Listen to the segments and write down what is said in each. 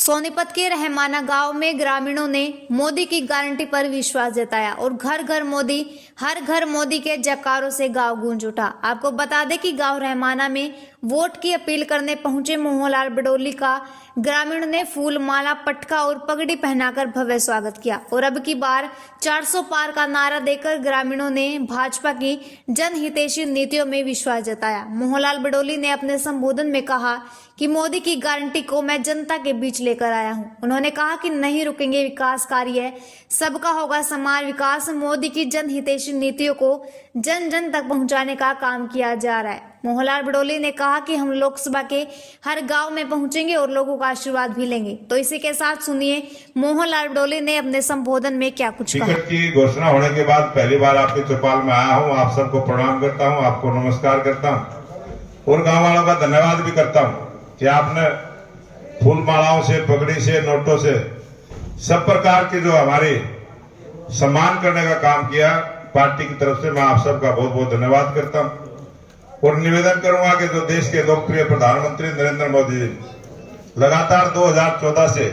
सोनीपत के रहमाना गांव में ग्रामीणों ने मोदी की गारंटी पर विश्वास जताया और घर घर मोदी, हर घर मोदी के जयकारों से गांव गूंज उठा। आपको बता दें कि गांव रहमाना में वोट की अपील करने पहुंचे मोहनलाल बडोली का ग्रामीणों ने फूल माला, पटका और पगड़ी पहनाकर भव्य स्वागत किया और अब की बार 400 पार का नारा देकर ग्रामीणों ने भाजपा की जनहितैषी नीतियों में विश्वास जताया। मोहनलाल बडोली ने अपने संबोधन में कहा कि मोदी की गारंटी को मैं जनता के बीच लेकर आया हूं। उन्होंने कहा कि नहीं रुकेंगे विकास कार्य, सबका होगा समान विकास। मोदी की जनहितैषी नीतियों को जन जन तक पहुंचाने का काम किया जा रहा है। मोहनलाल बडोली ने कहा कि हम लोकसभा के हर गांव में पहुंचेंगे और लोगों का आशीर्वाद भी लेंगे। तो इसी के साथ सुनिए मोहनलाल बडोली ने अपने संबोधन में क्या कुछ कहा। टिकट की घोषणा होने के बाद पहली बार आपके चौपाल में आया हूं। आप सबको प्रणाम करता हूं, आपको नमस्कार करता हूं और गांव वालों का धन्यवाद भी करता हूं कि आपने फूल मालाओं से, पगड़ी से, नोटों से सब प्रकार के जो हमारे सम्मान करने का काम किया पार्टी की तरफ से, मैं आप सबका बहुत बहुत धन्यवाद करता हूं और निवेदन करूंगा कि जो देश के लोकप्रिय प्रधानमंत्री नरेंद्र मोदी जी लगातार 2014 से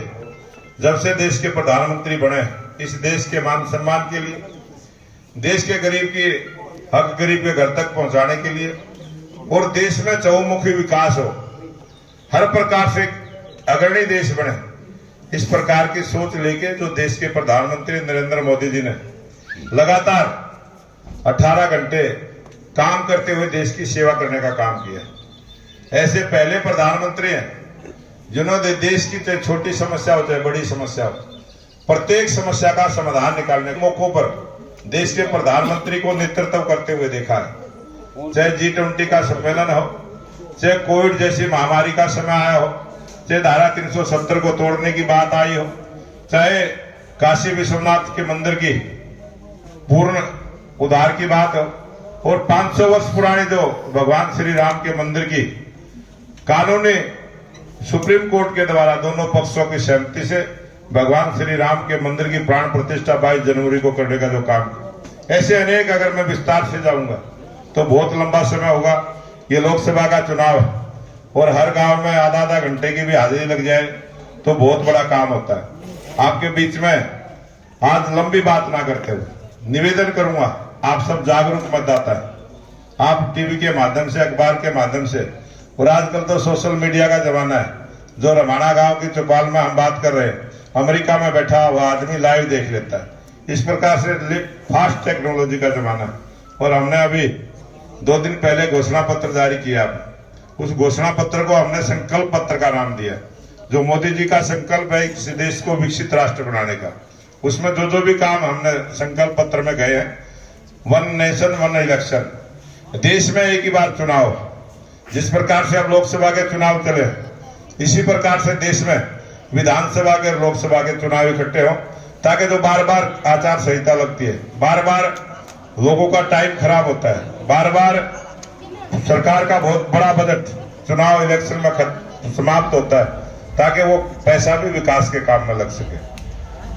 जब से देश के प्रधानमंत्री बने, इस देश के मान सम्मान के लिए, देश के गरीब की हक गरीब के घर तक पहुंचाने के लिए और देश में चहुमुखी विकास हो, हर प्रकार से अग्रणी देश बने, इस प्रकार की सोच लेके जो देश के प्रधानमंत्री नरेंद्र मोदी जी ने लगातार 18 घंटे काम करते हुए देश की सेवा करने का काम किया। ऐसे पहले प्रधानमंत्री हैं जिन्होंने देश की चाहे छोटी समस्या हो चाहे बड़ी समस्या हो, प्रत्येक समस्या का समाधान निकालने के मौकों पर देश के प्रधानमंत्री को नेतृत्व करते हुए देखा है। चाहे G20 का सम्मेलन हो, चाहे कोविड जैसी महामारी का समय आया हो, चाहे धारा 370 को तोड़ने की बात आई हो, चाहे काशी विश्वनाथ के मंदिर की पूर्ण उद्धार की बात हो और 500 वर्ष पुरानी जो भगवान श्री राम के मंदिर की कानूनी सुप्रीम कोर्ट के द्वारा दोनों पक्षों की सहमति से भगवान श्री राम के मंदिर की प्राण प्रतिष्ठा 22 जनवरी को करने का जो काम, ऐसे अनेक अगर मैं विस्तार से जाऊंगा तो बहुत लंबा समय होगा। ये लोकसभा का चुनाव है और हर गांव में आधा घंटे की भी हाजिरी लग जाए तो बहुत बड़ा काम होता है। आपके बीच में आज लंबी बात ना करते हुए निवेदन करूंगा, आप सब जागरूक मतदाता है। आप टीवी के माध्यम से, अखबार के माध्यम से और आजकल तो सोशल मीडिया का जमाना है, जो रमाना गांव की चौपाल में हम बात कर रहे हैं, अमेरिका में बैठा हुआ आदमी लाइव देख लेता है। इस प्रकार से फास्ट टेक्नोलॉजी का जमाना है और हमने अभी 2 दिन पहले घोषणा पत्र जारी किया। उस घोषणा पत्र को हमने संकल्प पत्र का नाम दिया, जो मोदी जी का संकल्प है इस देश को विकसित राष्ट्र बनाने का। उसमें जो भी काम हमने संकल्प पत्र में गए हैं, 1 नेशन 1 इलेक्शन, देश में एक ही बार चुनाव, जिस प्रकार से अब लोकसभा के चुनाव चले, इसी प्रकार से देश में विधानसभा के लोकसभा के चुनाव इकट्ठे हो, ताकि जो बार बार आचार संहिता लगती है, बार बार लोगों का टाइम खराब होता है, बार बार सरकार का बहुत बड़ा बजट चुनाव इलेक्शन में समाप्त होता है, ताकि वो पैसा भी विकास के काम में लग सके।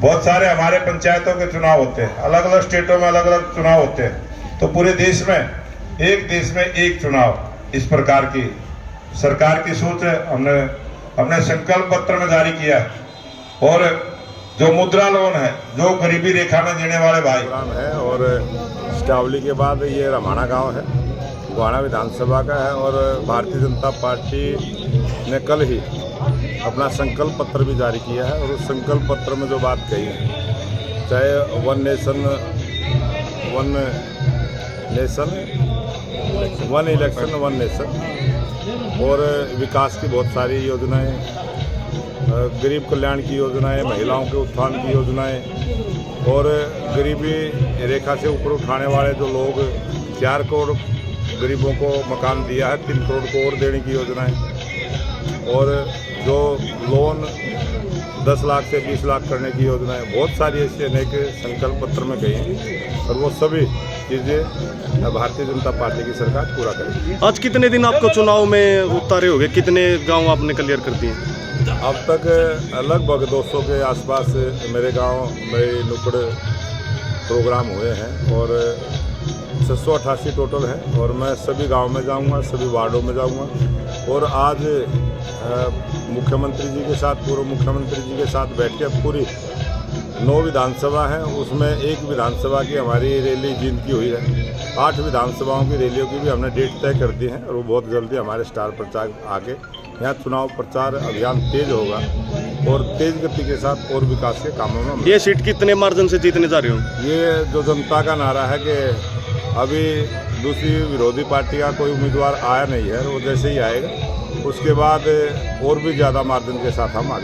बहुत सारे हमारे पंचायतों के चुनाव होते हैं, अलग अलग स्टेटों में अलग अलग चुनाव होते हैं, तो पूरे देश में एक चुनाव, इस प्रकार की सरकार की सोच है। हमने अपने संकल्प पत्र में जारी किया है और जो मुद्रा लोन है, जो गरीबी रेखा में जीने वाले भाई है और स्टावली के बाद ये रमाना गांव है, गोहाना विधानसभा का है और भारतीय जनता पार्टी ने कल ही अपना संकल्प पत्र भी जारी किया है और उस संकल्प पत्र में जो बात कही है, चाहे 1 नेशन 1 इलेक्शन 1 नेशन और विकास की बहुत सारी योजनाएं, गरीब कल्याण की योजनाएं, महिलाओं के उत्थान की योजनाएं और गरीबी रेखा से ऊपर उठाने वाले जो लोग 4 करोड़ गरीबों को मकान दिया है, 3 करोड़ को और देने की योजनाएं और जो लोन 10 लाख से 20 लाख करने की योजनाएं, बहुत सारी ऐसी अनेक संकल्प पत्र में गई हैं और वो सभी चीज़ें भारतीय जनता पार्टी की सरकार पूरा करेगी। आज कितने दिन आपको चुनाव में उतारे हो गए, कितने गांव आपने क्लियर कर दिए? अब तक लगभग 200 के आसपास मेरे गांव में नुक्कड़ प्रोग्राम हुए हैं और 688 टोटल है और मैं सभी गांव में जाऊंगा, सभी वार्डों में जाऊंगा और आज मुख्यमंत्री जी के साथ, पूर्व मुख्यमंत्री जी के साथ बैठ के पूरी 9 विधानसभा हैं, उसमें एक विधानसभा की हमारी रैली जिनकी हुई है। 8 विधानसभाओं की रैलियों की भी हमने डेट तय कर दी है और वो बहुत जल्दी हमारे स्टार प्रचारक आके यहाँ चुनाव प्रचार अभियान तेज होगा और तेज गति के साथ और विकास के कामों में ये सीट कितने मार्जिन से जीतने जा रहे हो? ये जो जनता का नारा है कि अभी दूसरी विरोधी पार्टी का कोई उम्मीदवार आया नहीं है, वो जैसे ही आएगा उसके बाद और भी ज़्यादा मार्जिन के साथ हम आगे